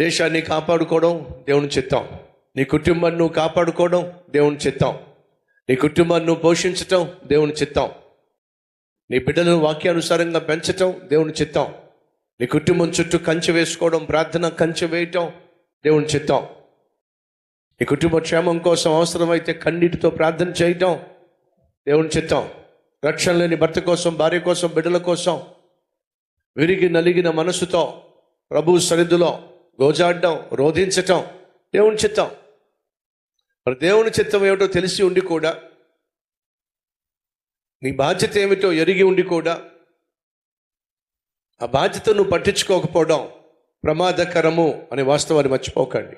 దేశాన్ని కాపాడుకోవడం దేవుని చిత్తం. నీ కుటుంబాన్ని నువ్వు కాపాడుకోవడం దేవుని చిత్తం. నీ కుటుంబాన్ని నువ్వు పోషించటం దేవుని చిత్తం. నీ బిడ్డలను వాక్యానుసారంగా పెంచటం దేవుని చిత్తం. నీ కుటుంబం చుట్టూ కంచె వేసుకోవడం, ప్రార్థన కంచె వేయటం దేవుని చిత్తం. నీ కుటుంబ క్షేమం కోసం అవసరమైతే కన్నీటితో ప్రార్థన చేయటం దేవుని చిత్తం. రక్షణ లేని భర్త కోసం, భార్య కోసం, బిడ్డల కోసం విరిగి నలిగిన మనసుతో ప్రభువు సన్నిధిలో గోజాడడం, రోధించటం దేవుని చిత్తం. మరి దేవుని చిత్తం ఏమిటో తెలిసి ఉండి కూడా, నీ బాధ్యత ఏమిటో ఎరిగి ఉండి కూడా ఆ బాధ్యతను పట్టించుకోకపోవడం ప్రమాదకరము అనే వాస్తవాన్ని మర్చిపోకండి.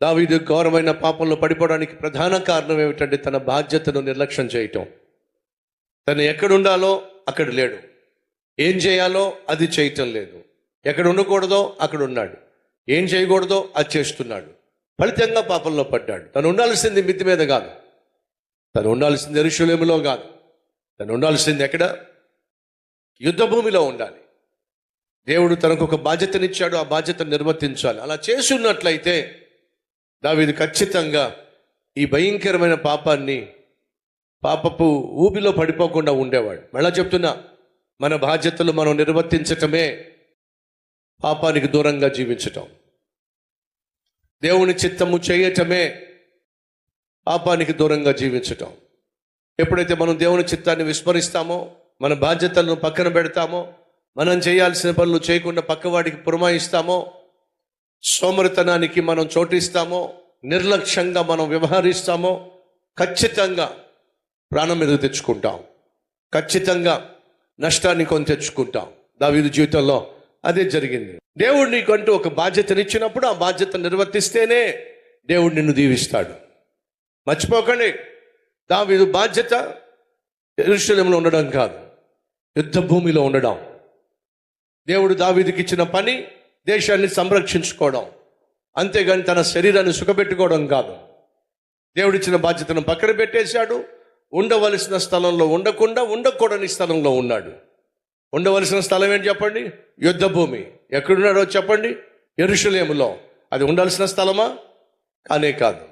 దావీదు ఘోరమైన పాపంలో పడిపోవడానికి ప్రధాన కారణం ఏమిటంటే తన బాధ్యతను నిర్లక్ష్యం చేయటం. తను ఎక్కడుండాలో అక్కడ లేడు, ఏం చేయాలో అది చేయటం లేదు, ఎక్కడ ఉండకూడదో అక్కడ ఉన్నాడు, ఏం చేయకూడదో అది చేస్తున్నాడు. ఫలితంగా పాపంలో పడ్డాడు. తను ఉండాల్సింది మిద్ది మీద కాదు, తను ఉండాల్సింది యెరూషలేములో కాదు, తను ఉండాల్సింది ఎక్కడ? యుద్ధ భూమిలో ఉండాలి. దేవుడు తనకు ఒక బాధ్యతనిచ్చాడు, ఆ బాధ్యతను నిర్వర్తించాలి. అలా చేసి ఉన్నట్లయితే దావీదు ఖచ్చితంగా ఈ భయంకరమైన పాపపు ఊబిలో పడిపోకుండా ఉండేవాడు. మళ్ళా చెప్తున్నా, మన బాధ్యతలు మనం నిర్వర్తించటమే పాపానికి దూరంగా జీవించటం. దేవుని చిత్తము చేయటమే పాపానికి దూరంగా జీవించటం. ఎప్పుడైతే మనం దేవుని చిత్తాన్ని విస్మరిస్తామో, మన బాధ్యతలను పక్కన పెడతామో, మనం చేయాల్సిన పనులు చేయకుండా పక్కవాడికి పురమాయిస్తామో, సోమరితనానికి మనం చోటిస్తామో, నిర్లక్ష్యంగా మనం వ్యవహరిస్తామో, ఖచ్చితంగా ప్రాణం మీదకు తెచ్చుకుంటాం, ఖచ్చితంగా నష్టాన్ని కొని తెచ్చుకుంటాం. దావీదు జీవితంలో అదే జరిగింది. దేవుడు నీకంటూ ఒక బాధ్యతనిచ్చినప్పుడు ఆ బాధ్యత నిర్వర్తిస్తేనే దేవుడు నిన్ను దీవిస్తాడు. మర్చిపోకండి, దావీదు బాధ్యత యెరూషలేములో ఉండడం కాదు, యుద్ధ భూమిలో ఉండడం. దేవుడు దావీదుకి ఇచ్చిన పని దేశాన్ని సంరక్షించుకోవడం, అంతేగాని తన శరీరాన్ని సుఖపెట్టుకోవడం కాదు. దేవుడిచ్చిన బాధ్యతను పక్కన పెట్టేశాడు. ఉండవలసిన స్థలంలో ఉండకుండా ఉండకూడని స్థలంలో ఉన్నాడు. ఉండవలసిన స్థలం ఏంటి చెప్పండి? యుద్ధ భూమి. ఎక్కడున్నాడో చెప్పండి? యెరూషలేములో. అది ఉండాల్సిన స్థలమా? కానే కాదు.